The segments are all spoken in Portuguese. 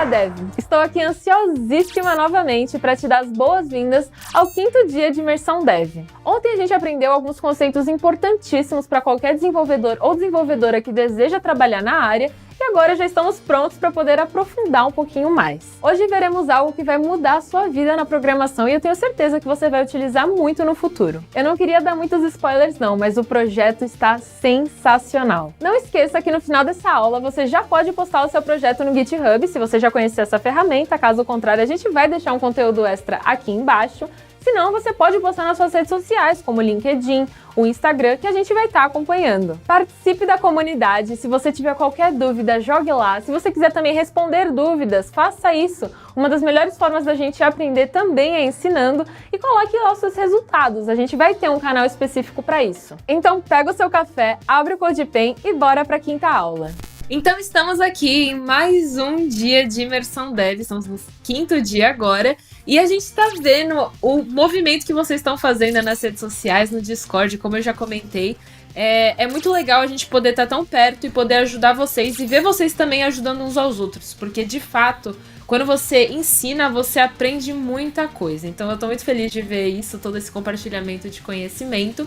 Dev! Estou aqui ansiosíssima novamente para te dar as boas-vindas ao 5º dia de Imersão Dev. Ontem a gente aprendeu alguns conceitos importantíssimos para qualquer desenvolvedor ou desenvolvedora que deseja trabalhar na área e agora já estamos prontos para poder aprofundar um pouquinho mais. Hoje veremos algo que vai mudar a sua vida na programação e eu tenho certeza que você vai utilizar muito no futuro. Eu não queria dar muitos spoilers não, mas o projeto está sensacional. Não esqueça que no final dessa aula você já pode postar o seu projeto no GitHub, se você já conhecer essa ferramenta, caso contrário a gente vai deixar um conteúdo extra aqui embaixo. Se não, você pode postar nas suas redes sociais, como o LinkedIn, o Instagram, que a gente vai estar acompanhando. Participe da comunidade, se você tiver qualquer dúvida, jogue lá. Se você quiser também responder dúvidas, faça isso. Uma das melhores formas da gente aprender também é ensinando e coloque lá os seus resultados. A gente vai ter um canal específico para isso. Então pega o seu café, abre o CodePen e bora para a 5ª aula. Então estamos aqui em mais um dia de Imersão Dev, estamos no 5º dia agora, e a gente está vendo o movimento que vocês estão fazendo nas redes sociais, no Discord, como eu já comentei. É muito legal a gente poder estar tão perto e poder ajudar vocês e ver vocês também ajudando uns aos outros, porque de fato, quando você ensina, você aprende muita coisa. Então eu estou muito feliz de ver isso, todo esse compartilhamento de conhecimento.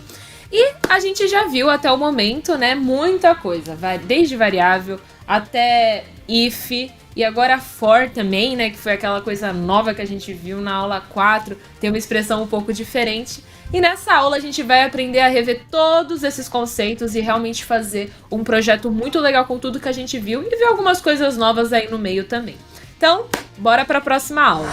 E a gente já viu até o momento, né, muita coisa, desde variável até if, e agora for também, né, que foi aquela coisa nova que a gente viu na aula 4, tem uma expressão um pouco diferente. E nessa aula a gente vai aprender a rever todos esses conceitos e realmente fazer um projeto muito legal com tudo que a gente viu e ver algumas coisas novas aí no meio também. Então, bora para a próxima aula.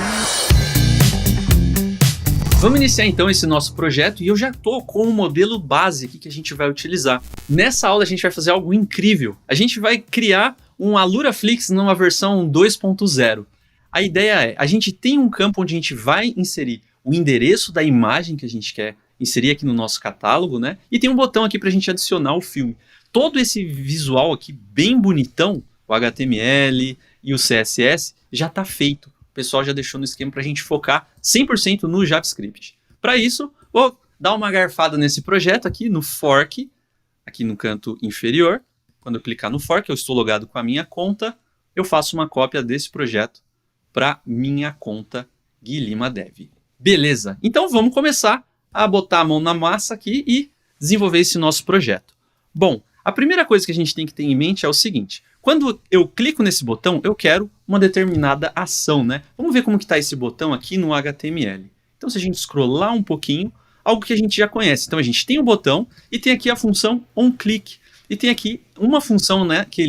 Vamos iniciar então esse nosso projeto e eu já estou com um modelo base aqui que a gente vai utilizar. Nessa aula a gente vai fazer algo incrível. A gente vai criar um AluraFlix numa versão 2.0. A ideia é, a gente tem um campo onde a gente vai inserir o endereço da imagem que a gente quer inserir aqui no nosso catálogo, né? E tem um botão aqui para a gente adicionar o filme. Todo esse visual aqui bem bonitão, o HTML e o CSS, já está feito. O pessoal já deixou no esquema para a gente focar 100% no JavaScript. Para isso, vou dar uma garfada nesse projeto aqui no Fork, aqui no canto inferior. Quando eu clicar no Fork, eu estou logado com a minha conta, eu faço uma cópia desse projeto para minha conta Guilima Dev. Beleza, então vamos começar a botar a mão na massa aqui e desenvolver esse nosso projeto. Bom, a primeira coisa que a gente tem que ter em mente é o seguinte: quando eu clico nesse botão, eu quero uma determinada ação, né? Vamos ver como que está esse botão aqui no HTML. Então, se a gente scrollar um pouquinho, algo que a gente já conhece. Então, a gente tem o botão e tem aqui a função onClick. E tem aqui uma função, né, que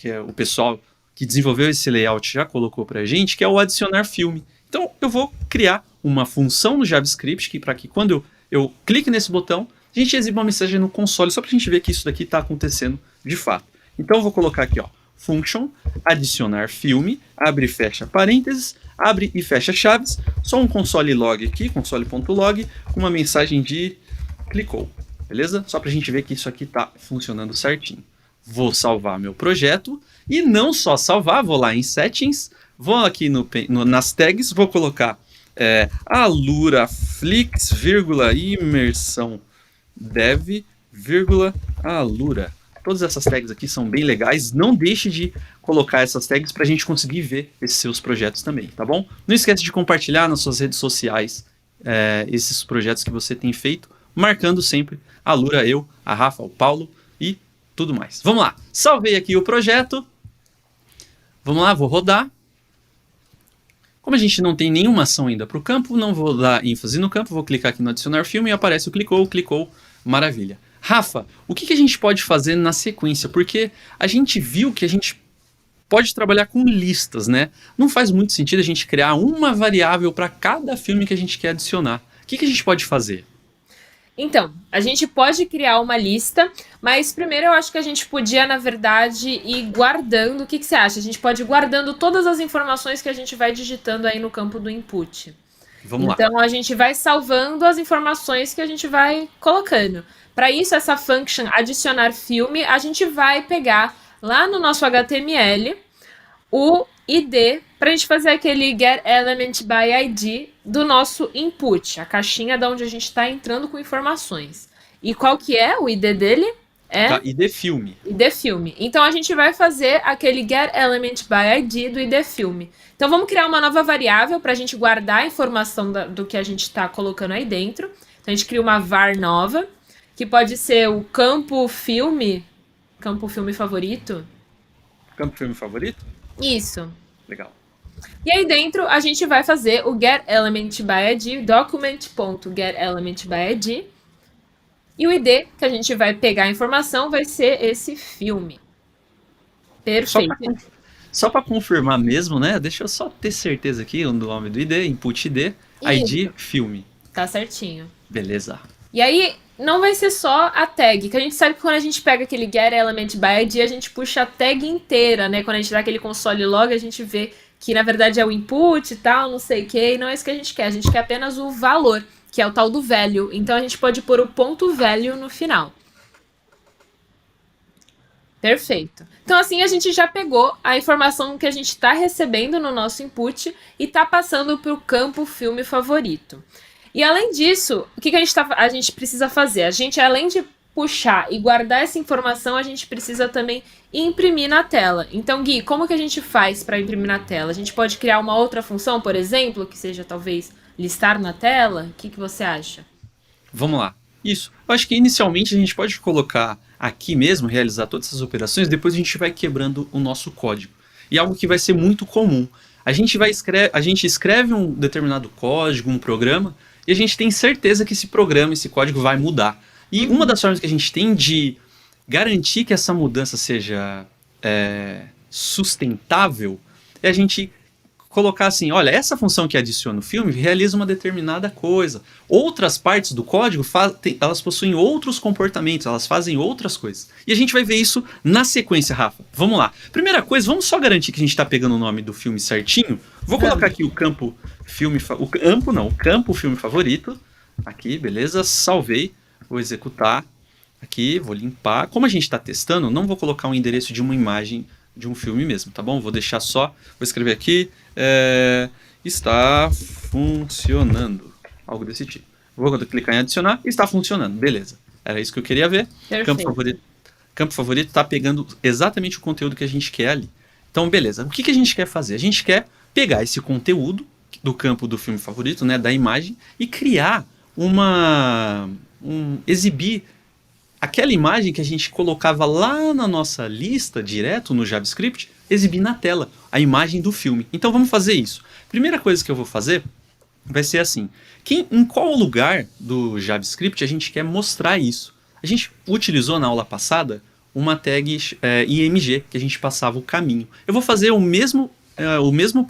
é o pessoal que desenvolveu esse layout já colocou para a gente, que é o adicionar filme. Então, eu vou criar uma função no JavaScript para que quando eu clique nesse botão, a gente exiba uma mensagem no console, só para a gente ver que isso daqui está acontecendo de fato. Então eu vou colocar aqui, ó, function, adicionar filme, abre e fecha parênteses, abre e fecha chaves, só um console log aqui, console.log, com uma mensagem de clicou, beleza? Só pra gente ver que isso aqui tá funcionando certinho. Vou salvar meu projeto e não só salvar, vou lá em settings, vou aqui nas tags, vou colocar AluraFlix, imersão dev, Alura. Todas essas tags aqui são bem legais, não deixe de colocar essas tags para a gente conseguir ver esses seus projetos também, tá bom? Não esquece de compartilhar nas suas redes sociais esses projetos que você tem feito, marcando sempre a Alura, eu, a Rafa, o Paulo e tudo mais. Vamos lá, salvei aqui o projeto, vamos lá, vou rodar. Como a gente não tem nenhuma ação ainda para o campo, não vou dar ênfase no campo, vou clicar aqui no adicionar filme e aparece o clicou, maravilha. Rafa, o que a gente pode fazer na sequência? Porque a gente viu que a gente pode trabalhar com listas, né? Não faz muito sentido a gente criar uma variável para cada filme que a gente quer adicionar. O que a gente pode fazer? Então, a gente pode criar uma lista, mas primeiro eu acho que a gente podia, na verdade, ir guardando. O que você acha? A gente pode ir guardando todas as informações que a gente vai digitando aí no campo do input. Vamos lá. Então, a gente vai salvando as informações que a gente vai colocando. Para isso, essa function adicionar filme, a gente vai pegar lá no nosso HTML o ID para a gente fazer aquele get element by ID do nosso input, a caixinha da onde a gente está entrando com informações. E qual que é o ID dele? é Tá, ID filme. ID filme. Então a gente vai fazer aquele get element by ID do ID filme. Então vamos criar uma nova variável para a gente guardar a informação do que a gente está colocando aí dentro. Então a gente cria uma var nova, que pode ser o campo filme favorito. Campo filme favorito? Isso. Legal. E aí dentro a gente vai fazer o get element by ID, document.getElementById. E o ID que a gente vai pegar a informação vai ser esse filme. Perfeito. Só para confirmar mesmo, né? Deixa eu só ter certeza aqui do nome do ID, input ID, ID filme. Tá certinho. Beleza. E aí não vai ser só a tag, que a gente sabe que quando a gente pega aquele get element by ID, a gente puxa a tag inteira, né? Quando a gente dá aquele console log, a gente vê que na verdade é o input e tal, não sei o que, e não é isso que a gente quer apenas o valor, que é o tal do value. Então a gente pode pôr o ponto value no final. Perfeito. Então assim a gente já pegou a informação que a gente está recebendo no nosso input e está passando para o campo filme favorito. E além disso, o que a gente precisa fazer? A gente, além de puxar e guardar essa informação, a gente precisa também imprimir na tela. Então, Gui, como que a gente faz para imprimir na tela? A gente pode criar uma outra função, por exemplo, que seja talvez listar na tela? O que você acha? Vamos lá. Isso. Eu acho que inicialmente a gente pode colocar aqui mesmo, realizar todas essas operações, depois a gente vai quebrando o nosso código. E algo que vai ser muito comum. A gente escreve um determinado código, um programa, e a gente tem certeza que esse programa, esse código vai mudar. E uma das formas que a gente tem de garantir que essa mudança seja sustentável é a gente colocar assim, olha, essa função que adiciona o filme realiza uma determinada coisa. Outras partes do código, elas possuem outros comportamentos, elas fazem outras coisas. E a gente vai ver isso na sequência, Rafa. Vamos lá. Primeira coisa, vamos só garantir que a gente está pegando o nome do filme certinho. Vou colocar aqui o campo filme... O campo filme favorito. Aqui, beleza. Salvei. Vou executar. Aqui, vou limpar. Como a gente está testando, não vou colocar um endereço de uma imagem de um filme mesmo, tá bom? Vou deixar só, vou escrever aqui, está funcionando, algo desse tipo. Vou clicar em adicionar, está funcionando, beleza. Era isso que eu queria ver. Campo favorito está pegando exatamente o conteúdo que a gente quer ali. Então, beleza. O que a gente quer fazer? A gente quer pegar esse conteúdo do campo do filme favorito, né, da imagem, e criar exibir aquela imagem que a gente colocava lá na nossa lista, direto no JavaScript, exibir na tela a imagem do filme. Então vamos fazer isso. Primeira coisa que eu vou fazer vai ser assim. Em qual lugar do JavaScript a gente quer mostrar isso? A gente utilizou na aula passada uma tag img, que a gente passava o caminho. Eu vou fazer o mesmo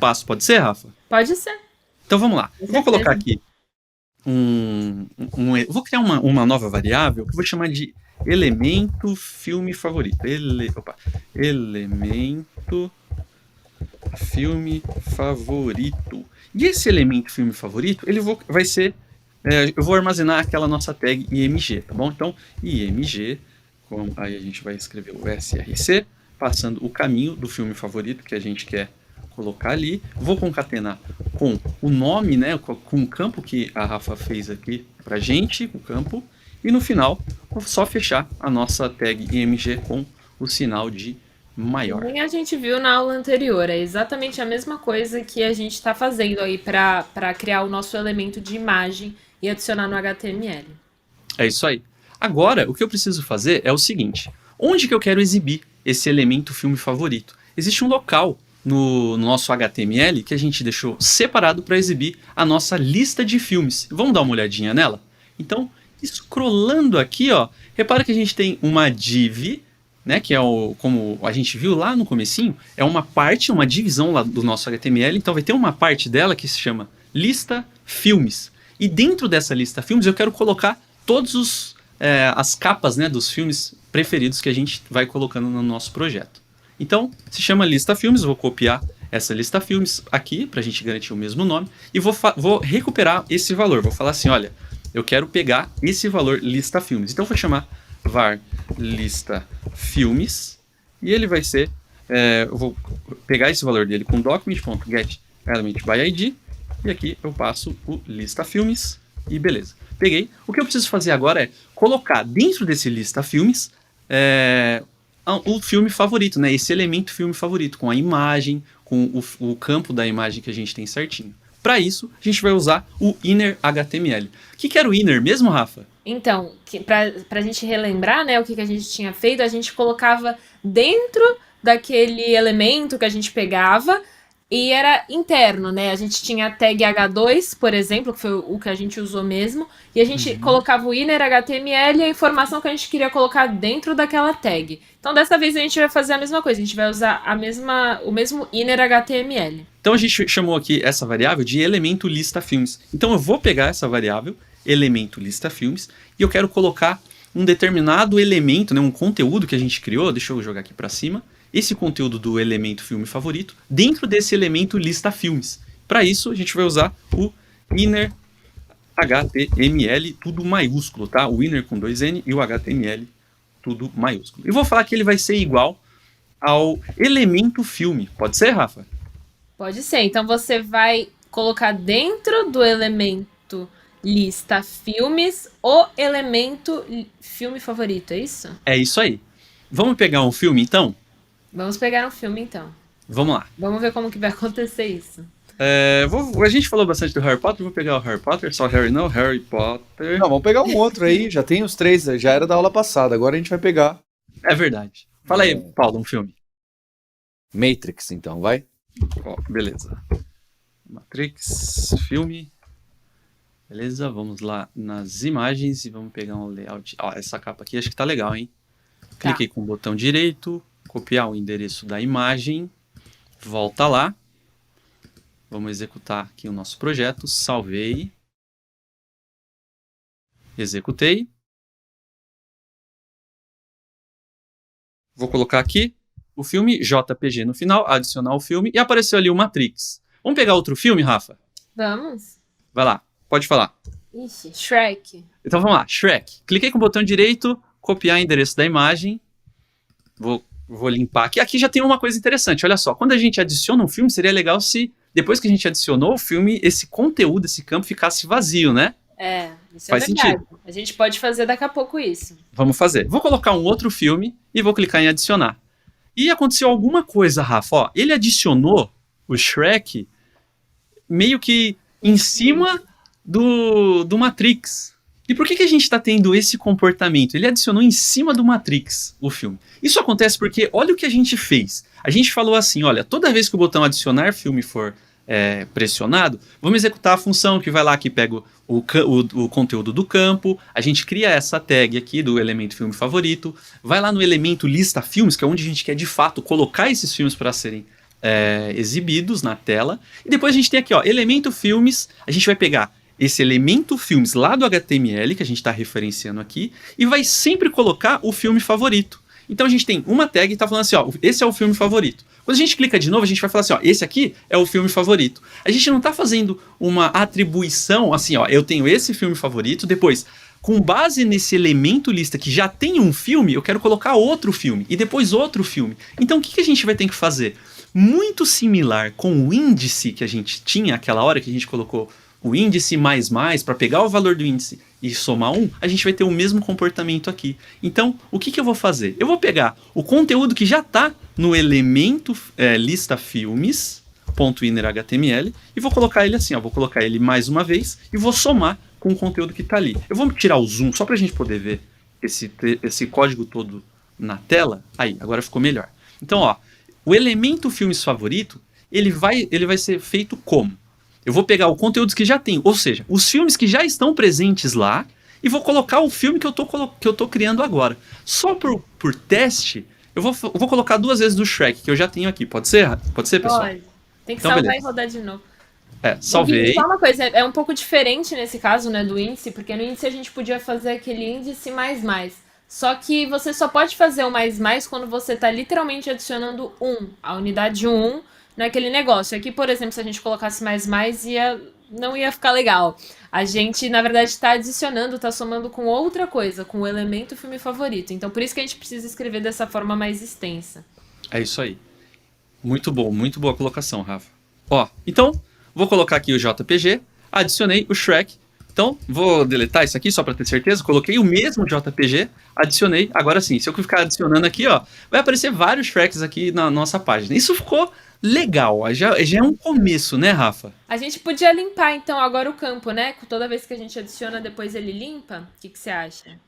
passo, pode ser, Rafa? Pode ser. Então vamos lá. Eu vou colocar aqui vou criar uma nova variável que eu vou chamar de elemento filme favorito. Elemento filme favorito. E esse elemento filme favorito, vai ser... eu vou armazenar aquela nossa tag img, tá bom? Então, img, aí a gente vai escrever o src, passando o caminho do filme favorito que a gente quer colocar ali. Vou concatenar com o nome, né, com o campo que a Rafa fez aqui pra gente, o campo, e no final vou só fechar a nossa tag img com o sinal de maior. Nem a gente viu na aula anterior, é exatamente a mesma coisa que a gente está fazendo aí para criar o nosso elemento de imagem e adicionar no HTML. É isso aí. Agora, o que eu preciso fazer é o seguinte, onde que eu quero exibir esse elemento filme favorito? Existe um local no nosso HTML que a gente deixou separado para exibir a nossa lista de filmes. Vamos dar uma olhadinha nela? Então, scrollando aqui, ó, repara que a gente tem uma div, né, que é como a gente viu lá no comecinho, é uma parte, uma divisão lá do nosso HTML, então vai ter uma parte dela que se chama lista filmes. E dentro dessa lista filmes eu quero colocar todas as capas, né, dos filmes preferidos que a gente vai colocando no nosso projeto. Então, se chama lista filmes, vou copiar essa lista filmes aqui, para a gente garantir o mesmo nome, e vou recuperar esse valor. Vou falar assim, olha, eu quero pegar esse valor lista filmes. Então, vou chamar var lista filmes, e ele vai ser, eu vou pegar esse valor dele com document.getElementById, e aqui eu passo o lista filmes, e beleza. Peguei. O que eu preciso fazer agora é colocar dentro desse lista filmes o filme favorito, né? Esse elemento filme favorito, com a imagem, com o campo da imagem que a gente tem certinho. Para isso, a gente vai usar o inner HTML. O que era o inner mesmo, Rafa? Então, pra gente relembrar, né, o que a gente tinha feito, a gente colocava dentro daquele elemento que a gente pegava e era interno, né? A gente tinha a tag H2, por exemplo, que foi o que a gente usou mesmo, e a gente colocava o inner HTML e a informação que a gente queria colocar dentro daquela tag. Então, dessa vez a gente vai fazer a mesma coisa, a gente vai usar o mesmo inner HTML. Então, a gente chamou aqui essa variável de elemento lista filmes. Então, eu vou pegar essa variável, elemento lista filmes, e eu quero colocar um determinado elemento, né, um conteúdo que a gente criou, deixa eu jogar aqui para cima, esse conteúdo do elemento filme favorito dentro desse elemento lista filmes. Para isso, a gente vai usar o inner HTML, tudo maiúsculo, tá? O inner com 2N e o HTML, tudo maiúsculo. E vou falar que ele vai ser igual ao elemento filme. Pode ser, Rafa? Pode ser. Então, você vai colocar dentro do elemento lista filmes o elemento filme favorito, é isso? É isso aí. Vamos pegar um filme, então? Vamos pegar um filme, então. Vamos lá. Vamos ver como que vai acontecer isso. A gente falou bastante do Harry Potter, vou pegar o Harry Potter, só Harry não, Harry Potter. Não, vamos pegar um outro aí, já tem os 3, já era da aula passada, agora a gente vai pegar. É verdade. Fala aí, Paulo, um filme. Matrix, então, vai? Ó, beleza. Matrix, filme. Beleza, vamos lá nas imagens e vamos pegar um layout. Ó, essa capa aqui acho que tá legal, hein? Cliquei com o botão direito, copiar o endereço da imagem, volta lá. Vamos executar aqui o nosso projeto, salvei, executei. Vou colocar aqui o filme JPG no final, adicionar o filme e apareceu ali o Matrix. Vamos pegar outro filme, Rafa? Vamos. Vai lá, pode falar. Ixi, Shrek. Então vamos lá, Shrek. Cliquei com o botão direito, copiar o endereço da imagem. Vou limpar aqui. Aqui já tem uma coisa interessante, olha só. Quando a gente adiciona um filme, seria legal se, depois que a gente adicionou o filme, esse conteúdo, esse campo ficasse vazio, né? Isso Faz é verdade. sentido. A gente pode fazer daqui a pouco isso. Vamos fazer. Vou colocar um outro filme e vou clicar em adicionar. E aconteceu alguma coisa, Rafa. Ó, ele adicionou o Shrek meio que em cima do Matrix. E por que a gente está tendo esse comportamento? Ele adicionou em cima do Matrix o filme. Isso acontece porque, olha o que a gente fez. A gente falou assim, olha, toda vez que o botão adicionar filme for pressionado, vamos executar a função que vai lá, que pega o conteúdo do campo, a gente cria essa tag aqui do elemento filme favorito, vai lá no elemento lista filmes, que é onde a gente quer de fato colocar esses filmes para serem exibidos na tela, e depois a gente tem aqui, ó, elemento filmes, a gente vai pegar esse elemento filmes lá do HTML, que a gente está referenciando aqui, e vai sempre colocar o filme favorito. Então a gente tem uma tag que está falando assim, ó, esse é o filme favorito. Quando a gente clica de novo, a gente vai falar assim, ó, esse aqui é o filme favorito. A gente não está fazendo uma atribuição assim, ó, eu tenho esse filme favorito, depois, com base nesse elemento lista que já tem um filme, eu quero colocar outro filme, e depois outro filme. Então o que a gente vai ter que fazer? Muito similar com o índice que a gente tinha aquela hora que a gente colocou o índice mais para pegar o valor do índice e somar 1, a gente vai ter o mesmo comportamento aqui. Então, o que eu vou fazer? Eu vou pegar o conteúdo que já está no elemento lista filmes, .innerHTML, e vou colocar ele assim, ó, vou colocar ele mais uma vez e vou somar com o conteúdo que está ali. Eu vou tirar o zoom só para a gente poder ver esse código todo na tela. Aí, agora ficou melhor. Então, ó, o elemento filmes favorito, ele vai ser feito como? Eu vou pegar o conteúdo que já tem, ou seja, os filmes que já estão presentes lá, e vou colocar o filme que eu tô criando agora. Só por teste, eu vou colocar 2 vezes do Shrek, que eu já tenho aqui. Pode ser? Pode ser, pessoal? Pode. Tem que Então, salvar beleza. e rodar de novo. Salvei. Só uma coisa, é um pouco diferente nesse caso, né, do índice, porque no índice a gente podia fazer aquele índice mais. Só que você só pode fazer o mais quando você está literalmente adicionando a unidade 1 naquele negócio. Aqui, por exemplo, se a gente colocasse mais, não ia ficar legal. A gente, na verdade, está adicionando, está somando com outra coisa, com o elemento filme favorito. Então, por isso que a gente precisa escrever dessa forma mais extensa. É isso aí. Muito boa a colocação, Rafa. Ó, então, vou colocar aqui o JPG, adicionei o Shrek, Então, vou deletar isso aqui só para ter certeza. Coloquei o mesmo JPG, adicionei. Agora sim, se eu ficar adicionando aqui, ó, vai aparecer vários tracks aqui na nossa página. Isso ficou legal. Já é um começo, né, Rafa? A gente podia limpar, então, agora o campo, né? Toda vez que a gente adiciona, depois ele limpa. O que você acha?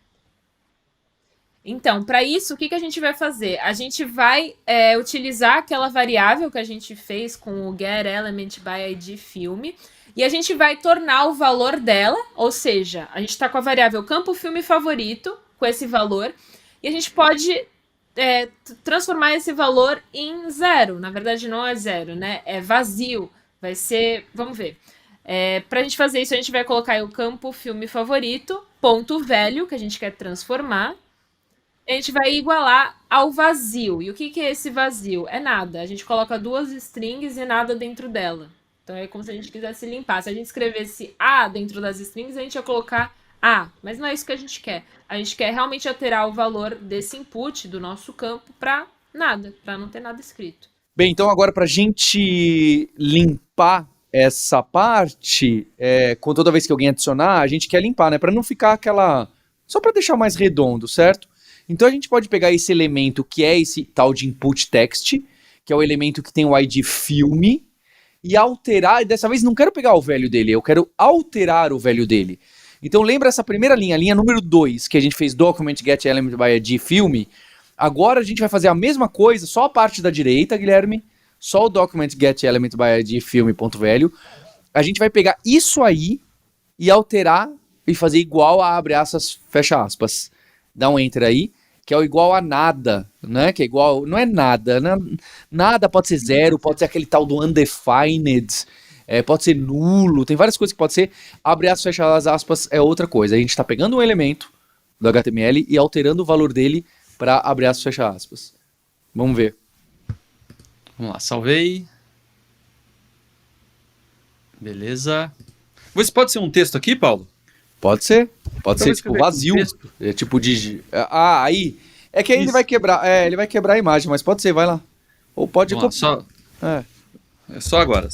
Então, para isso, o que a gente vai fazer? A gente vai utilizar aquela variável que a gente fez com o getElementByIdFilm e a gente vai tornar o valor dela, ou seja, a gente está com a variável campo filme favorito, com esse valor, e a gente pode transformar esse valor em 0. Na verdade, não é 0, né? É vazio. Vai ser... Vamos ver. Para a gente fazer isso, a gente vai colocar aí o campo filme favorito, ponto velho, que a gente quer transformar. A gente vai igualar ao vazio. E o que é esse vazio? É nada. A gente coloca 2 strings e nada dentro dela. Então é como se a gente quisesse limpar. Se a gente escrevesse A dentro das strings, a gente ia colocar A. Mas não é isso que a gente quer. A gente quer realmente alterar o valor desse input do nosso campo para nada, para não ter nada escrito. Bem, então agora pra gente limpar essa parte, com toda vez que alguém adicionar, a gente quer limpar, né? Pra não ficar aquela... Só pra deixar mais redondo, certo? Então a gente pode pegar esse elemento que é esse tal de input text, que é o elemento que tem o ID filme, e alterar, e dessa vez não quero pegar o velho dele, eu quero alterar o velho dele. Então lembra essa primeira linha, a linha número 2, que a gente fez document get element by ID filme. Agora a gente vai fazer a mesma coisa, só a parte da direita, Guilherme, só o document get element by ID filme.velho. A gente vai pegar isso aí e alterar e fazer igual a abre aspas, fecha aspas. Dá um enter aí, que é o igual a nada, né? Que é igual, não é nada, né? Nada pode ser 0, pode ser aquele tal do undefined, pode ser nulo, tem várias coisas que pode ser. Abre aspas, fecha as aspas é outra coisa. A gente está pegando um elemento do HTML e alterando o valor dele para abre aspas, fecha aspas. Vamos ver. Vamos lá, salvei. Beleza. Você pode ser um texto aqui, Paulo? Pode ser Então ser tipo vazio, tipo de... aí, é que aí ele vai quebrar, ele vai quebrar a imagem, mas pode ser, vai lá. Ou pode... Vamos lá, só agora.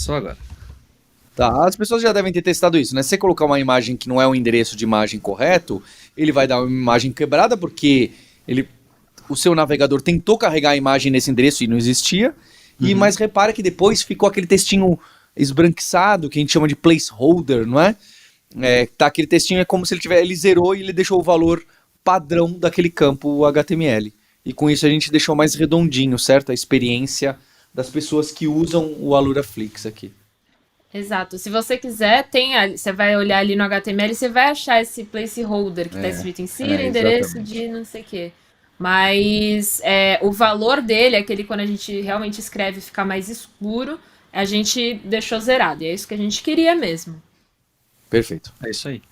Tá, as pessoas já devem ter testado isso, né? Se você colocar uma imagem que não é um endereço de imagem correto, ele vai dar uma imagem quebrada porque o seu navegador tentou carregar a imagem nesse endereço e não existia, mas repara que depois ficou aquele textinho esbranquiçado, que a gente chama de placeholder, não é? Tá, aquele textinho é como se ele zerou e ele deixou o valor padrão daquele campo HTML. E com isso a gente deixou mais redondinho, certo? A experiência das pessoas que usam o Aluraflix aqui. Exato. Se você quiser, você vai olhar ali no HTML e você vai achar esse placeholder que está escrito insira endereço de não sei o quê. Mas o valor dele, aquele quando a gente realmente escreve ficar mais escuro, a gente deixou zerado. E é isso que a gente queria mesmo. Perfeito. É isso aí.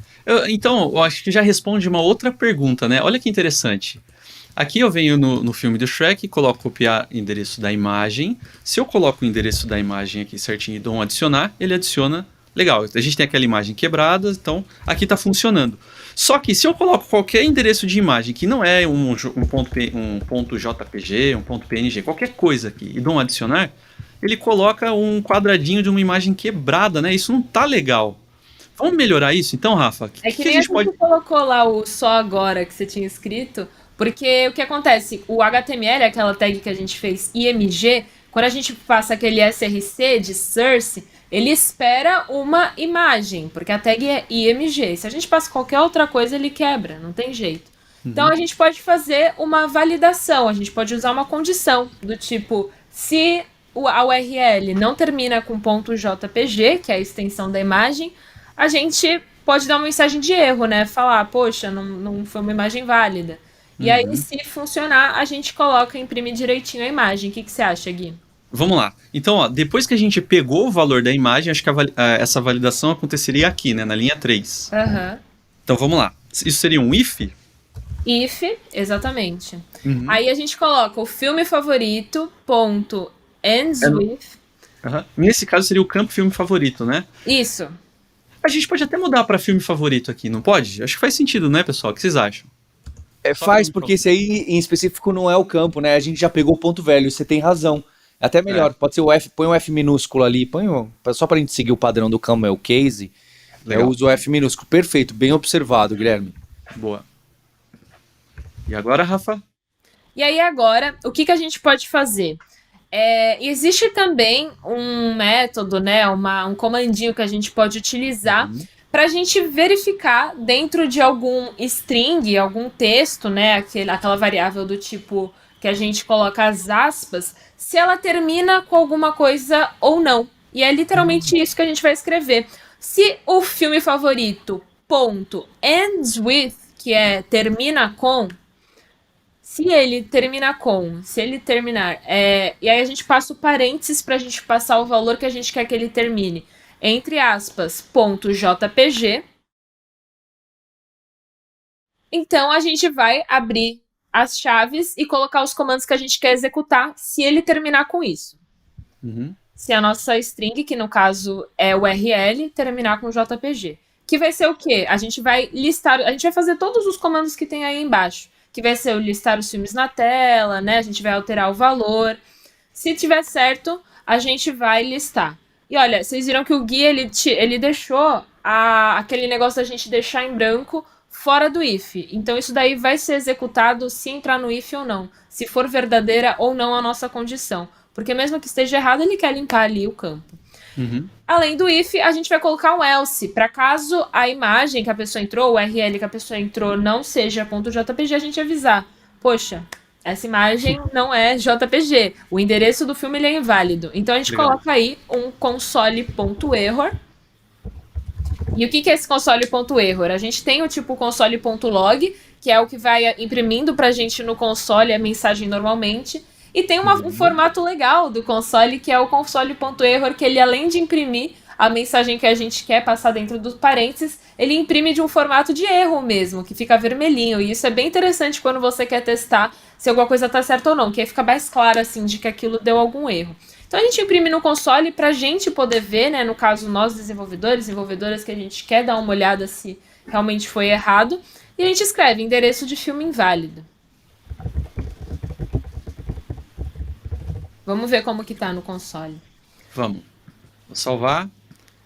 Então, eu acho que já responde uma outra pergunta, né? Olha que interessante. Aqui eu venho no filme do Shrek, coloco copiar endereço da imagem. Se eu coloco o endereço da imagem aqui certinho e dou um adicionar, ele adiciona. Legal, a gente tem aquela imagem quebrada, então aqui está funcionando. Só que se eu coloco qualquer endereço de imagem que não é um ponto JPG, um ponto PNG, qualquer coisa aqui, e dou um adicionar, ele coloca um quadradinho de uma imagem quebrada, né? Isso não tá legal. Vamos melhorar isso então, Rafa? Que nem a gente colocou lá o só agora que você tinha escrito, porque o que acontece? O HTML, aquela tag que a gente fez IMG, quando a gente passa aquele SRC de source, ele espera uma imagem, porque a tag é IMG. Se a gente passa qualquer outra coisa, ele quebra, não tem jeito. Então a gente pode fazer uma validação, a gente pode usar uma condição do tipo, se a URL não termina com .jpg, que é a extensão da imagem, a gente pode dar uma mensagem de erro, né? Falar, poxa, não foi uma imagem válida. E aí, se funcionar, a gente coloca, imprime direitinho a imagem. O que você acha, Gui? Vamos lá. Então, ó, depois que a gente pegou o valor da imagem, acho que essa validação aconteceria aqui, né? Na linha 3. Então, vamos lá. Isso seria um if? If, exatamente. Aí a gente coloca o filme favorito, ponto, ends with. Nesse caso, seria o campo filme favorito, né? Isso. A gente pode até mudar para filme favorito aqui, não pode? Acho que faz sentido, né, pessoal? O que vocês acham? Faz, porque esse aí em específico não é o campo, né? A gente já pegou o ponto velho, você tem razão. É até melhor, pode ser o F, põe um F minúsculo ali, só pra gente seguir o padrão do camel case, Legal. uso o F minúsculo. Perfeito, bem observado, Guilherme. Boa. E agora, Rafa? E aí agora, o que a gente pode fazer? Existe também um método, né, um comandinho que a gente pode utilizar para a gente verificar dentro de algum string, algum texto, né, aquela variável do tipo que a gente coloca as aspas, se ela termina com alguma coisa ou não. E é literalmente isso que a gente vai escrever. Se o filme favorito, ponto, ends with, que é termina com, se ele terminar, e aí a gente passa o parênteses para a gente passar o valor que a gente quer que ele termine, entre aspas, ponto .jpg. Então a gente vai abrir as chaves e colocar os comandos que a gente quer executar se ele terminar com isso. Se a nossa string, que no caso é URL, terminar com JPG. Que vai ser o quê? A gente vai fazer todos os comandos que tem aí embaixo. Que vai ser o listar os filmes na tela, né? A gente vai alterar o valor. Se tiver certo, a gente vai listar. E olha, vocês viram que o Gui, ele deixou aquele negócio da gente deixar em branco fora do if. Então isso daí vai ser executado se entrar no if ou não. Se for verdadeira ou não a nossa condição. Porque mesmo que esteja errado, ele quer limpar ali o campo. Além do if, a gente vai colocar um else. Para caso a imagem que a pessoa entrou, o URL que a pessoa entrou não seja .jpg, a gente avisar. Poxa, essa imagem não é JPG. O endereço do filme ele é inválido. Então a gente coloca aí um console.error. E o que é esse console.error? A gente tem o tipo console.log, que é o que vai imprimindo pra gente no console a mensagem normalmente. E tem um formato legal do console, que é o console.error, que ele, além de imprimir a mensagem que a gente quer passar dentro dos parênteses, ele imprime de um formato de erro mesmo, que fica vermelhinho. E isso é bem interessante quando você quer testar se alguma coisa tá certa ou não, que aí fica mais claro, assim, de que aquilo deu algum erro. Então a gente imprime no console pra gente poder ver, né, no caso nós desenvolvedoras que a gente quer dar uma olhada se realmente foi errado, e a gente escreve endereço de filme inválido. Vamos ver como que tá no console. Vamos. Vou salvar.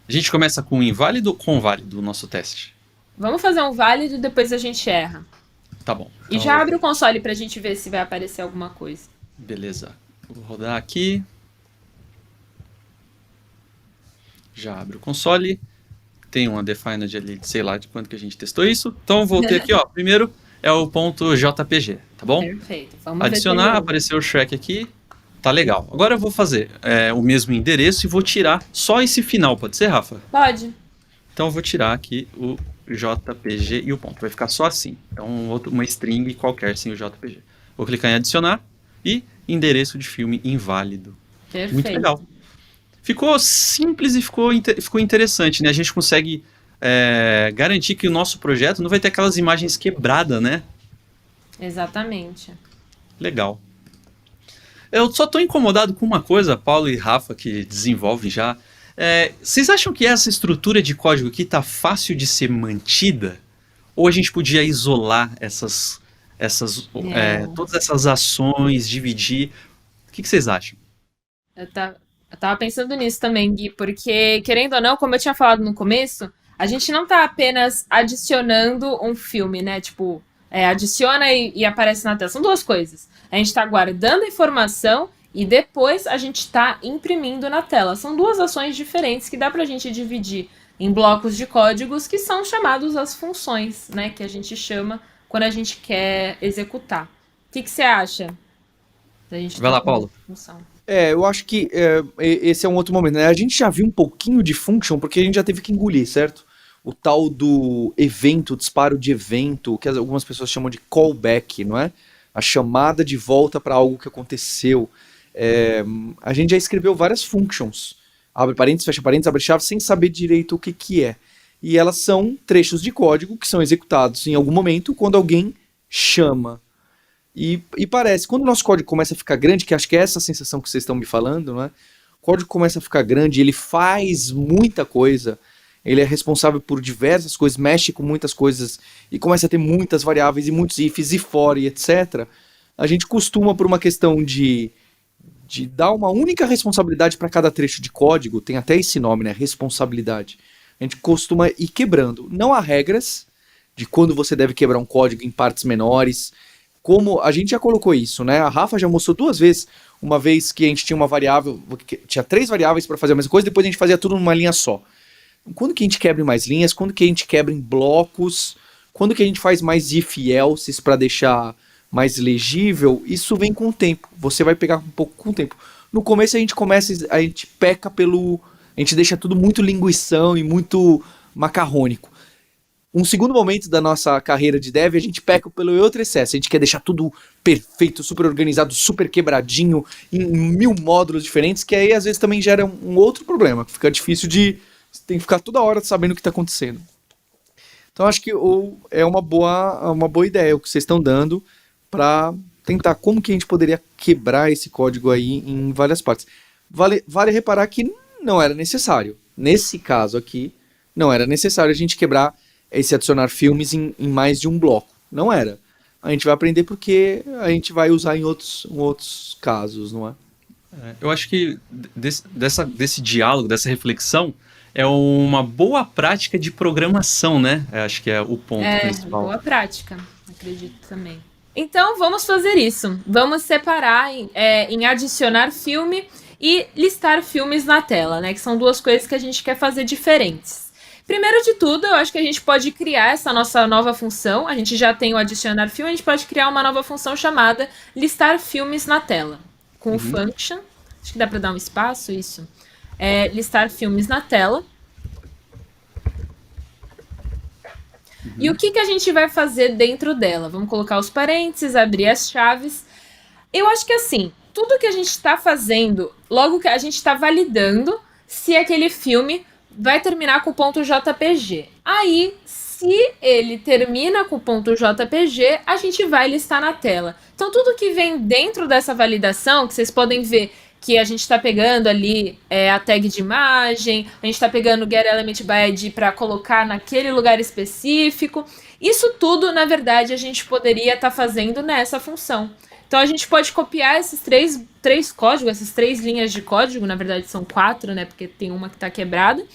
A gente começa com inválido ou conválido o nosso teste? Vamos fazer um válido e depois a gente erra. Tá bom. E já abre o console pra gente ver se vai aparecer alguma coisa. Beleza. Vou rodar aqui. Já abre o console. Tem uma defined ali, sei lá de quanto que a gente testou isso. Então vou ter aqui, ó. Primeiro é o ponto .jpg, tá bom? Perfeito. Vamos adicionar, apareceu o Shrek aqui. Tá legal. Agora eu vou fazer o mesmo endereço e vou tirar só esse final. Pode ser, Rafa? Pode. Então eu vou tirar aqui o JPG e o ponto. Vai ficar só assim. É uma string qualquer sem o JPG. Vou clicar em adicionar e endereço de filme inválido. Perfeito. Muito legal. Ficou simples e ficou interessante, né? A gente consegue garantir que o nosso projeto não vai ter aquelas imagens quebradas, né? Exatamente. Legal. Eu só tô incomodado com uma coisa, Paulo e Rafa, que desenvolvem já. Vocês acham que essa estrutura de código aqui tá fácil de ser mantida? Ou a gente podia isolar todas essas ações, dividir? O que vocês acham? Eu tava pensando nisso também, Gui, porque, querendo ou não, como eu tinha falado no começo, a gente não tá apenas adicionando um filme, né? Tipo, adiciona e aparece na tela. São duas coisas. A gente tá guardando a informação e depois a gente tá imprimindo na tela. São duas ações diferentes que dá pra gente dividir em blocos de códigos que são chamados as funções, né? Que a gente chama quando a gente quer executar. O que você acha? Vai lá, Paulo. Função. Eu acho que esse é um outro momento, né? A gente já viu um pouquinho de function, porque a gente já teve que engolir, certo? O tal do evento, disparo de evento, que algumas pessoas chamam de callback, não é? A chamada de volta para algo que aconteceu. A gente já escreveu várias functions. Abre parênteses, fecha parênteses, abre chave, sem saber direito o que é. E elas são trechos de código que são executados em algum momento quando alguém chama. E parece, quando o nosso código começa a ficar grande, que acho que é essa sensação que vocês estão me falando, não é? O código começa a ficar grande, ele faz muita coisa, ele é responsável por diversas coisas, mexe com muitas coisas e começa a ter muitas variáveis e muitos ifs e for e etc. A gente costuma, por uma questão de dar uma única responsabilidade para cada trecho de código, tem até esse nome, né? Responsabilidade. a gente costuma ir quebrando. Não há regras de quando você deve quebrar um código em partes menores. Como a gente já colocou isso, né? A Rafa já mostrou 2 vezes. Uma vez que a gente tinha uma variável, tinha 3 variáveis para fazer a mesma coisa, depois a gente fazia tudo numa linha só. Quando que a gente quebra em mais linhas? Quando que a gente quebra em blocos? Quando que a gente faz mais if-elses para deixar mais legível? Isso vem com o tempo. Você vai pegar um pouco com o tempo. No começo a gente peca pelo... A gente deixa tudo muito linguição e muito macarrônico. Um segundo momento da nossa carreira de dev, a gente peca pelo outro excesso. A gente quer deixar tudo perfeito, super organizado, super quebradinho, em 1000 módulos diferentes, que aí às vezes também gera um outro problema. Fica difícil de... Você tem que ficar toda hora sabendo o que está acontecendo. Então acho que é uma boa ideia o que vocês estão dando para tentar como que a gente poderia quebrar esse código aí em várias partes. Vale reparar que não era necessário. Nesse caso aqui, não era necessário a gente quebrar esse adicionar filmes em mais de um bloco. Não era. A gente vai aprender porque a gente vai usar em outros casos, não é? Eu acho que desse diálogo, dessa reflexão, é uma boa prática de programação, né? Acho que é o ponto principal. Boa prática, acredito também. Então, vamos fazer isso. Vamos separar em adicionar filme e listar filmes na tela, né? Que são 2 coisas que a gente quer fazer diferentes. Primeiro de tudo, eu acho que a gente pode criar essa nossa nova função. A gente já tem o adicionar filme, a gente pode criar uma nova função chamada listar filmes na tela. Com o function. Acho que dá para dar um espaço, isso. Listar filmes na tela. E o que a gente vai fazer dentro dela? Vamos colocar os parênteses, abrir as chaves. Eu acho que assim, tudo que a gente está fazendo, logo que a gente está validando se aquele filme vai terminar com o ponto JPG. Aí, se ele termina com o ponto JPG, a gente vai listar na tela. Então, tudo que vem dentro dessa validação, que vocês podem ver que a gente está pegando ali a tag de imagem, a gente está pegando o getElementById para colocar naquele lugar específico. Isso tudo, na verdade, a gente poderia estar fazendo nessa função. Então, a gente pode copiar esses três códigos, essas 3 linhas de código, na verdade são 4, né, porque tem uma que está quebrada,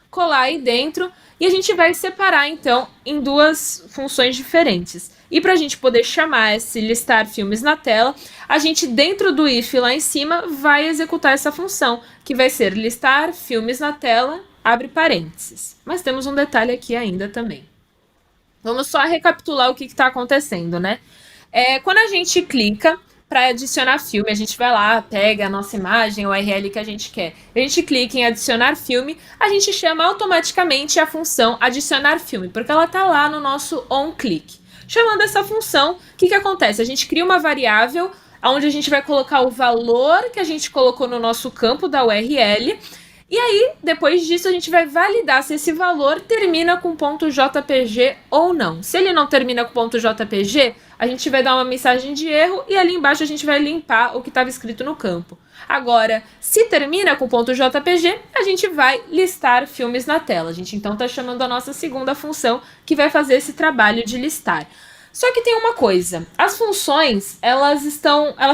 colar aí dentro e a gente vai separar, então, em 2 funções diferentes. E para a gente poder chamar esse listar filmes na tela, a gente, dentro do if lá em cima, vai executar essa função, que vai ser listar filmes na tela, abre parênteses. Mas temos um detalhe aqui ainda também. Vamos só recapitular o que está acontecendo, né? Quando a gente clica para adicionar filme, a gente vai lá, pega a nossa imagem, o URL que a gente quer. A gente clica em adicionar filme, a gente chama automaticamente a função adicionar filme, porque ela está lá no nosso onClick. Chamando essa função, o que acontece? A gente cria uma variável onde a gente vai colocar o valor que a gente colocou no nosso campo da URL. E aí, depois disso, a gente vai validar se esse valor termina com ponto .jpg ou não. Se ele não termina com ponto .jpg, a gente vai dar uma mensagem de erro e ali embaixo a gente vai limpar o que estava escrito no campo. Agora, se termina com ponto .jpg, a gente vai listar filmes na tela. A gente então está chamando a nossa segunda função que vai fazer esse trabalho de listar. Só que tem uma coisa, as funções, elas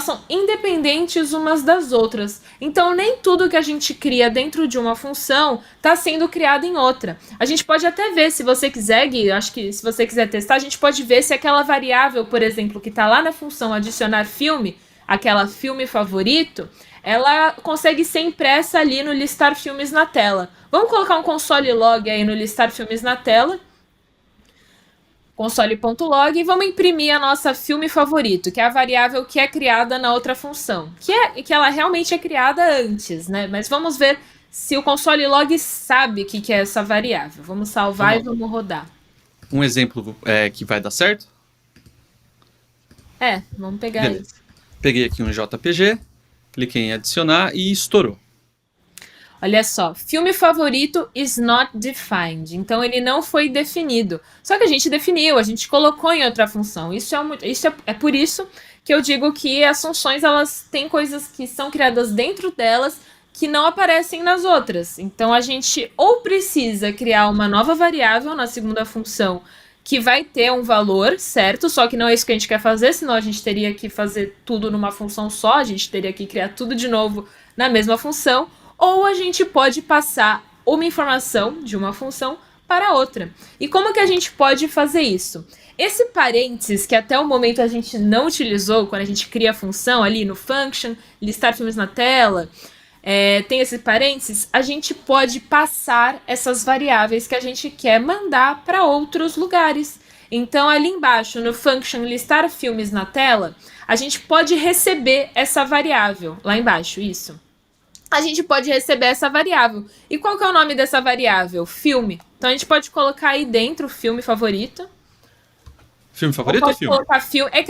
são independentes umas das outras. Então, nem tudo que a gente cria dentro de uma função está sendo criado em outra. A gente pode até ver, se você quiser, Gui, acho que se você quiser testar, a gente pode ver se aquela variável, por exemplo, que está lá na função adicionar filme, aquela filme favorito, ela consegue ser impressa ali no listar filmes na tela. Vamos colocar um console log aí no listar filmes na tela. Console.log e vamos imprimir a nossa filme favorito, que é a variável que é criada na outra função, que ela realmente é criada antes, né? Mas vamos ver se o console log sabe o que é essa variável. Vamos salvar e vamos rodar. Um exemplo que vai dar certo? Vamos pegar isso. Peguei aqui um JPG, cliquei em adicionar e estourou. Olha só, filme favorito is not defined. Então ele não foi definido. Só que a gente definiu, a gente colocou em outra função. É por isso que eu digo que as funções, elas têm coisas que são criadas dentro delas que não aparecem nas outras. Então a gente ou precisa criar uma nova variável na segunda função que vai ter um valor certo, só que não é isso que a gente quer fazer, senão a gente teria que fazer tudo numa função só, a gente teria que criar tudo de novo na mesma função. Ou a gente pode passar uma informação de uma função para outra. E como que a gente pode fazer isso? Esse parênteses, que até o momento a gente não utilizou, quando a gente cria a função ali no function, listar filmes na tela, tem esse parênteses, a gente pode passar essas variáveis que a gente quer mandar para outros lugares. Então, ali embaixo, no function listar filmes na tela, a gente pode receber essa variável. Lá embaixo, isso. A gente pode receber essa variável. E qual que é o nome dessa variável? Filme. Então, a gente pode colocar aí dentro o filme favorito. Filme favorito ou filme? Colocar filme. Vamos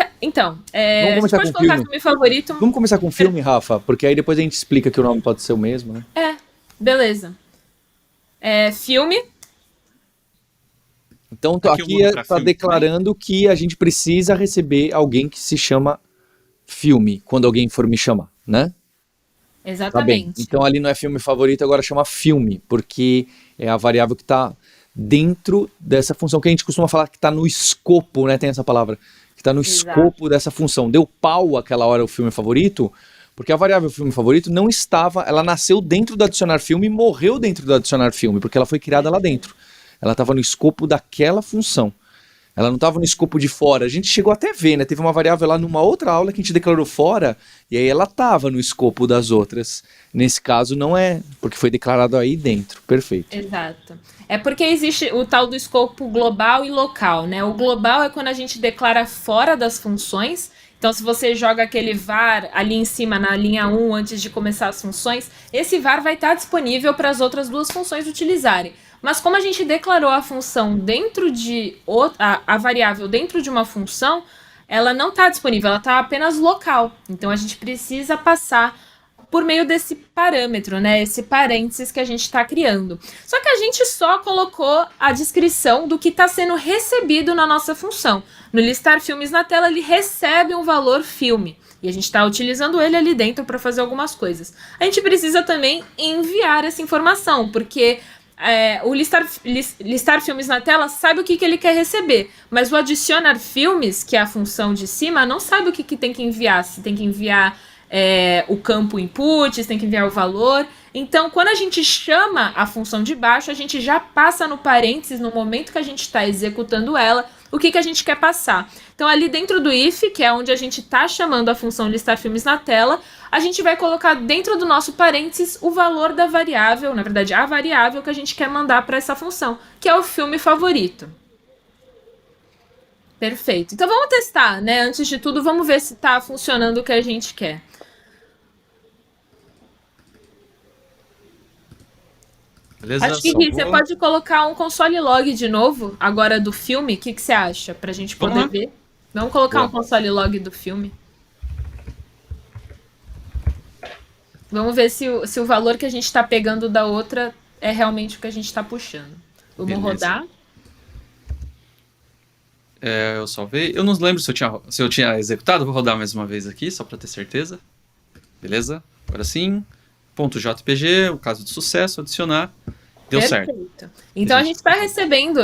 a gente começar pode com colocar filme. filme favorito. Vamos começar com filme, Rafa? Porque aí depois a gente explica que o nome pode ser o mesmo, né? Beleza. Filme. Então Aqui eu aqui mudo pra está filme declarando que a gente precisa receber alguém que se chama filme, quando alguém for me chamar, né? Tá bem. Exatamente. Então ali não é filme favorito, agora chama filme, porque é a variável que está dentro dessa função que a gente costuma falar que está no escopo, né? Tem essa palavra, que está no Exato. escopo dessa função. Deu pau aquela hora o filme favorito, porque a variável filme favorito não estava, ela nasceu dentro do adicionar filme e morreu dentro do adicionar filme, porque ela foi criada lá dentro. Ela estava no escopo daquela função. Ela não estava no escopo de fora. A gente chegou até a ver, né? Teve uma variável lá numa outra aula que a gente declarou fora, e aí ela estava no escopo das outras. Nesse caso não é, porque foi declarado aí dentro. Perfeito. Exato. É porque existe o tal do escopo global e local, né? O global é quando a gente declara fora das funções. Então, se você joga aquele var ali em cima, na linha 1, antes de começar as funções, esse var vai estar disponível para as outras duas funções utilizarem. Mas como a gente declarou a função dentro de a variável dentro de uma função, ela não está disponível, ela está apenas local. Então a gente precisa passar por meio desse parâmetro, né? Esse parênteses que a gente está criando. Só que a gente só colocou a descrição do que está sendo recebido na nossa função. No listar filmes na tela, ele recebe um valor filme. E a gente está utilizando ele ali dentro para fazer algumas coisas. A gente precisa também enviar essa informação, porque o listar filmes na tela sabe o que ele quer receber, mas o adicionar filmes, que é a função de cima, não sabe o que tem que enviar, se tem que enviar o campo input, se tem que enviar o valor. Então, quando a gente chama a função de baixo, a gente já passa no parênteses, no momento que a gente está executando ela, o que a gente quer passar. Então, ali dentro do if, que é onde a gente está chamando a função listar filmes na tela, a gente vai colocar dentro do nosso parênteses o valor da variável, na verdade, a variável que a gente quer mandar para essa função, que é o filme favorito. Perfeito. Então, vamos testar, né? Antes de tudo, vamos ver se está funcionando o que a gente quer. Beleza? Acho que, Gui, você pode colocar um console log de novo, agora do filme. O que você acha? Pra gente poder ver. Vamos colocar um console log do filme. Vamos ver se o valor que a gente tá pegando da outra é realmente o que a gente tá puxando. Vamos rodar. Eu salvei. Eu não lembro se eu tinha executado. Vou rodar mais uma vez aqui, só pra ter certeza. Beleza? Agora sim. .jpg, o caso de sucesso, adicionar. Deu certo. Então a gente está recebendo,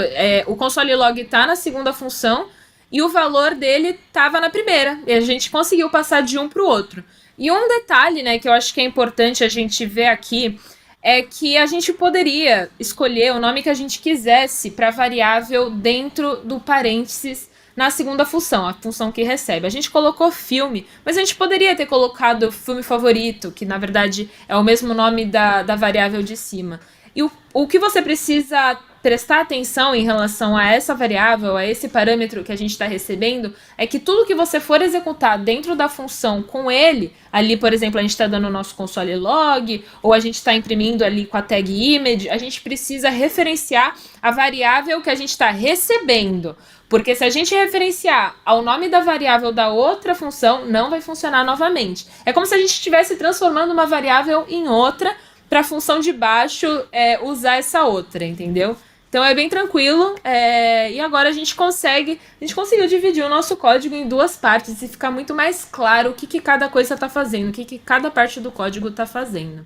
o console log está na segunda função e o valor dele estava na primeira. E a gente conseguiu passar de um para o outro. E um detalhe, né, que eu acho que é importante a gente ver aqui é que a gente poderia escolher o nome que a gente quisesse para a variável dentro do parênteses na segunda função, a função que recebe. A gente colocou filme, mas a gente poderia ter colocado filme favorito, que na verdade é o mesmo nome da variável de cima. E o que você precisa prestar atenção em relação a essa variável, a esse parâmetro que a gente está recebendo, é que tudo que você for executar dentro da função com ele, ali, por exemplo, a gente está dando o nosso console log, ou a gente está imprimindo ali com a tag image, a gente precisa referenciar a variável que a gente está recebendo. Porque se a gente referenciar ao nome da variável da outra função, não vai funcionar novamente. É como se a gente estivesse transformando uma variável em outra para a função de baixo usar essa outra, entendeu? Então é bem tranquilo, e agora a gente conseguiu dividir o nosso código em duas partes e ficar muito mais claro o que cada coisa está fazendo, o que cada parte do código está fazendo.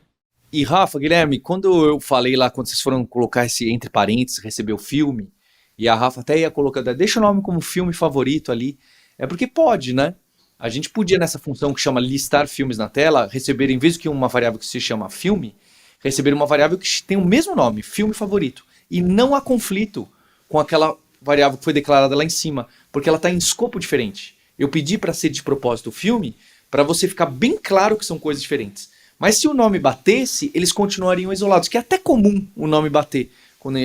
E Rafa, Guilherme, quando eu falei lá, quando vocês foram colocar esse entre parênteses, receber o filme, e a Rafa até ia colocar, deixa o nome como filme favorito ali, é porque pode, né? A gente podia nessa função que chama listar filmes na tela, receber, em vez de uma variável que se chama filme, receber uma variável que tem o mesmo nome, filme favorito, e não há conflito com aquela variável que foi declarada lá em cima, porque ela está em escopo diferente. Eu pedi para ser de propósito o filme, para você ficar bem claro que são coisas diferentes. Mas se o nome batesse, eles continuariam isolados, que é até comum o nome bater,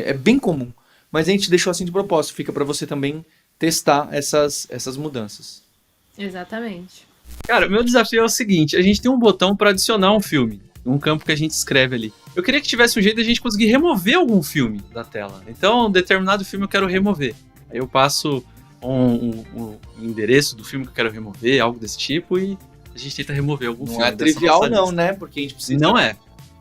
é bem comum. Mas a gente deixou assim de propósito, fica para você também testar essas mudanças. Exatamente. Cara, o meu desafio é o seguinte, a gente tem um botão para adicionar um filme, um campo que a gente escreve ali. Eu queria que tivesse um jeito de a gente conseguir remover algum filme da tela. Então, um determinado filme eu quero remover. Aí eu passo um endereço do filme que eu quero remover, algo desse tipo, e a gente tenta remover algum filme. Não é trivial não, né? Porque a gente precisa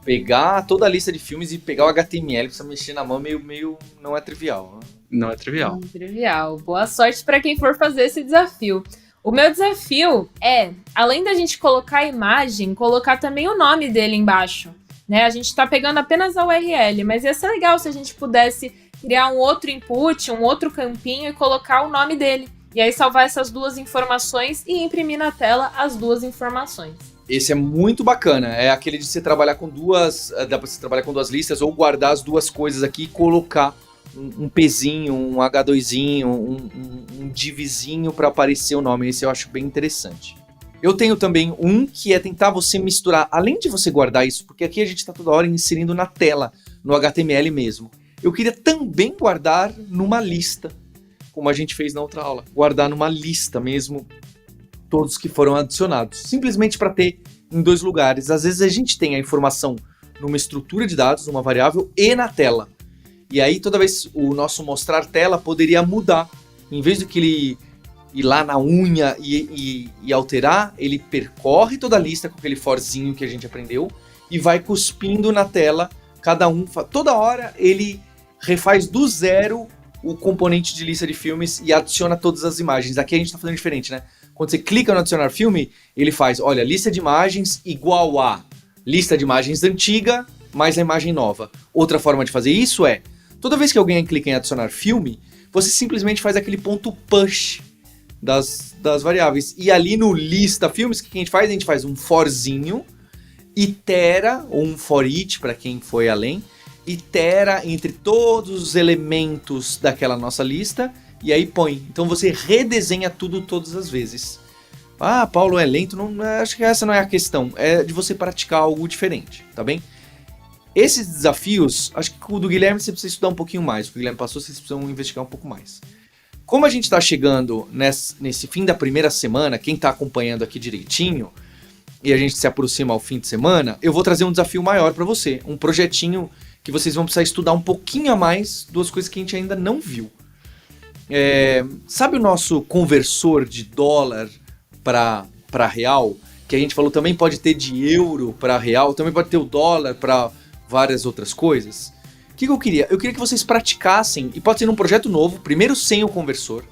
pegar toda a lista de filmes e pegar o HTML, precisa mexer na mão, meio não é trivial. Né? Não é trivial. Trivial. Boa sorte para quem for fazer esse desafio. O meu desafio é, além da gente colocar a imagem, colocar também o nome dele embaixo. Né? A gente está pegando apenas a URL, mas ia ser legal se a gente pudesse criar um outro input, um outro campinho e colocar o nome dele. E aí salvar essas duas informações e imprimir na tela as duas informações. Esse é muito bacana. É aquele de você trabalhar com dá pra você trabalhar com duas listas ou guardar as duas coisas aqui e colocar um Pzinho, um H2zinho, um divzinho para aparecer o nome. Esse eu acho bem interessante. Eu tenho também um que é tentar você misturar, além de você guardar isso, porque aqui a gente está toda hora inserindo na tela, no HTML mesmo. Eu queria também guardar numa lista, como a gente fez na outra aula. Guardar numa lista mesmo, todos que foram adicionados. Simplesmente para ter em dois lugares. Às vezes a gente tem a informação numa estrutura de dados, numa variável, e na tela. E aí toda vez o nosso mostrar tela poderia mudar. Em vez de que ele ir lá na unha e alterar, ele percorre toda a lista com aquele forzinho que a gente aprendeu e vai cuspindo na tela, cada um, toda hora ele refaz do zero o componente de lista de filmes e adiciona todas as imagens. Aqui a gente está fazendo diferente, né? Quando você clica no adicionar filme, ele faz, olha, lista de imagens igual a lista de imagens antiga mais a imagem nova. Outra forma de fazer isso é, toda vez que alguém clica em adicionar filme, você simplesmente faz aquele ponto push das variáveis. E ali no lista filmes, o que a gente faz? A gente faz um forzinho, itera, ou um for each, para quem foi além, itera entre todos os elementos daquela nossa lista, e aí põe. Então você redesenha tudo todas as vezes. Ah, Paulo é lento, acho que essa não é a questão, é de você praticar algo diferente, tá bem? Esses desafios, acho que com o do Guilherme você precisa estudar um pouquinho mais, o que o Guilherme passou, vocês precisam investigar um pouco mais. Como a gente está chegando nesse fim da primeira semana, quem está acompanhando aqui direitinho, e a gente se aproxima ao fim de semana, eu vou trazer um desafio maior para você, um projetinho que vocês vão precisar estudar um pouquinho a mais, duas coisas que a gente ainda não viu. Sabe o nosso conversor de dólar para real, que a gente falou também pode ter de euro para real, também pode ter o dólar para várias outras coisas? O que eu queria? Eu queria que vocês praticassem, e pode ser num projeto novo, primeiro sem o conversor,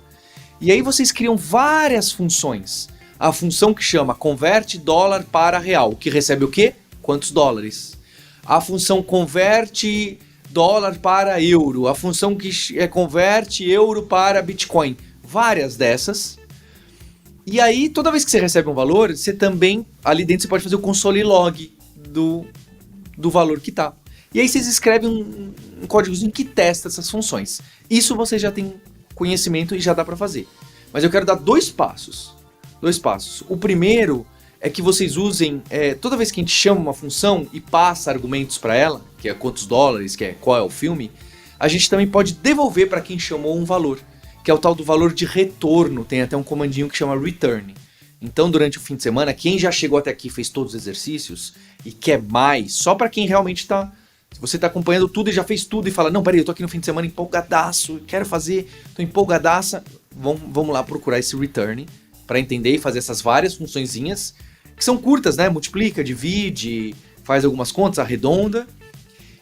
e aí vocês criam várias funções. A função que chama converte dólar para real, que recebe o quê? Quantos dólares? A função converte dólar para euro, a função que converte euro para Bitcoin, várias dessas. E aí, toda vez que você recebe um valor, você também, ali dentro você pode fazer o console log do valor que tá. E aí vocês escrevem um códigozinho que testa essas funções. Isso você já tem conhecimento e já dá para fazer. Mas eu quero dar dois passos. O primeiro é que vocês usem, toda vez que a gente chama uma função e passa argumentos para ela, que é quantos dólares, que é qual é o filme, a gente também pode devolver para quem chamou um valor, que é o tal do valor de retorno. Tem até um comandinho que chama return. Então, durante o fim de semana, quem já chegou até aqui, fez todos os exercícios e quer mais, só para quem realmente está... Se você está acompanhando tudo e já fez tudo e fala, não, peraí, eu tô aqui no fim de semana empolgadaço, quero fazer, tô empolgadaça, vamos lá procurar esse return para entender e fazer essas várias funçõezinhas, que são curtas, né? Multiplica, divide, faz algumas contas, arredonda.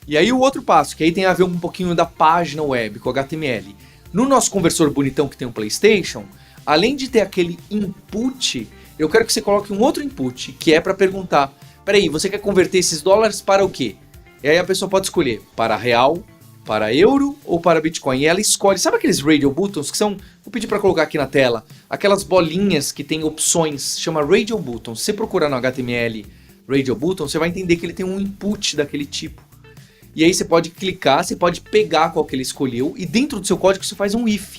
E aí o outro passo, que aí tem a ver um pouquinho da página web, com HTML. No nosso conversor bonitão que tem um PlayStation, além de ter aquele input, eu quero que você coloque um outro input, que é para perguntar, peraí, você quer converter esses dólares para o quê? E aí a pessoa pode escolher para real, para euro ou para Bitcoin. E ela escolhe, sabe aqueles radio buttons que são, vou pedir para colocar aqui na tela, aquelas bolinhas que tem opções, chama radio buttons. Se você procurar no HTML, Radio Button, você vai entender que ele tem um input daquele tipo. E aí você pode clicar, você pode pegar qual que ele escolheu e dentro do seu código você faz um if.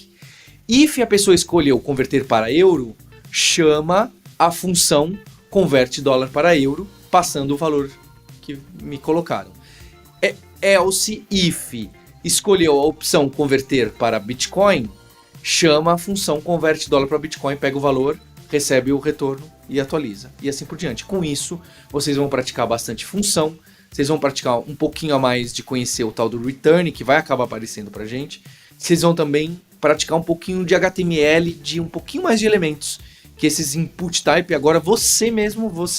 If a pessoa escolheu converter para euro, chama a função converte dólar para euro, passando o valor que me colocaram. Else if escolheu a opção converter para Bitcoin, chama a função converte dólar para Bitcoin, pega o valor, recebe o retorno e atualiza. E assim por diante. Com isso, vocês vão praticar bastante função, vocês vão praticar um pouquinho a mais de conhecer o tal do return, que vai acabar aparecendo pra gente. Vocês vão também praticar um pouquinho de HTML, de um pouquinho mais de elementos, que esses input type, agora você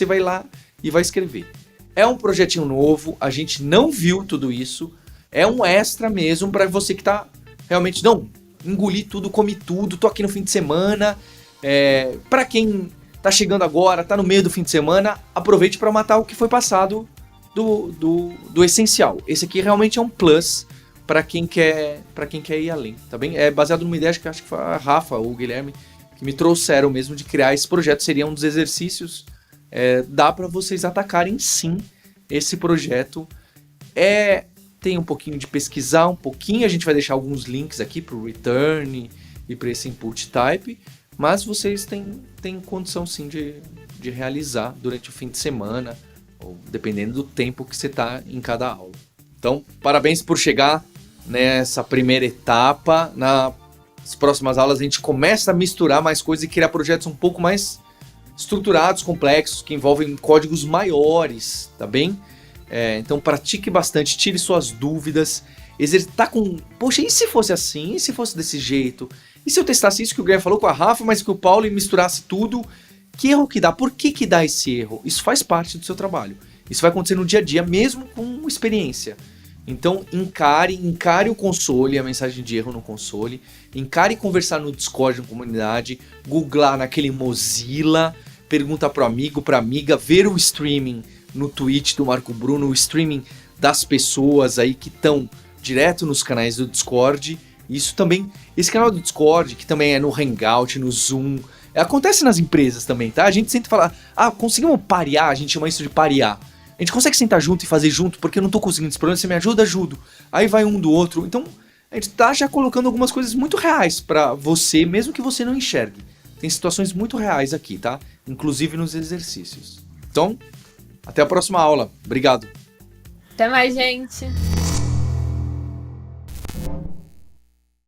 vai lá e vai escrever. É um projetinho novo, a gente não viu tudo isso, é um extra mesmo para você que tá realmente, não, engoli tudo, comi tudo, tô aqui no fim de semana. Para quem tá chegando agora, tá no meio do fim de semana, aproveite para matar o que foi passado do essencial. Esse aqui realmente é um plus para quem quer ir além, tá bem? É baseado numa ideia que acho que foi a Rafa ou o Guilherme que me trouxeram mesmo de criar esse projeto. Seria um dos exercícios. Dá para vocês atacarem sim esse projeto. Tem um pouquinho de pesquisar, um pouquinho. A gente vai deixar alguns links aqui para o return e para esse input type. Mas vocês têm condição sim de realizar durante o fim de semana, ou dependendo do tempo que você está em cada aula. Então, parabéns por chegar nessa primeira etapa. Nas próximas aulas a gente começa a misturar mais coisas e criar projetos um pouco mais estruturados, complexos, que envolvem códigos maiores, tá bem? Então pratique bastante, tire suas dúvidas, exercitar com... Poxa, e se fosse assim? E se fosse desse jeito? E se eu testasse isso que o Guilherme falou com a Rafa, mas que o Paulo misturasse tudo? Que erro que dá? Por que dá esse erro? Isso faz parte do seu trabalho. Isso vai acontecer no dia a dia, mesmo com experiência. Então, encare o console, a mensagem de erro no console. Encare conversar no Discord, na comunidade. Googlar naquele Mozilla. Pergunta pro amigo, pra amiga. Ver o streaming no Twitch do Marco Bruno. O streaming das pessoas aí que estão direto nos canais do Discord. Isso também, esse canal do Discord, que também é no Hangout, no Zoom... Acontece nas empresas também, tá? A gente sempre fala, conseguimos parear, a gente chama isso de parear. A gente consegue sentar junto e fazer junto, porque eu não tô conseguindo esse problema, você me ajuda, ajudo. Aí vai um do outro. Então, a gente tá já colocando algumas coisas muito reais pra você, mesmo que você não enxergue. Tem situações muito reais aqui, tá? Inclusive nos exercícios. Então, até a próxima aula. Obrigado. Até mais, gente!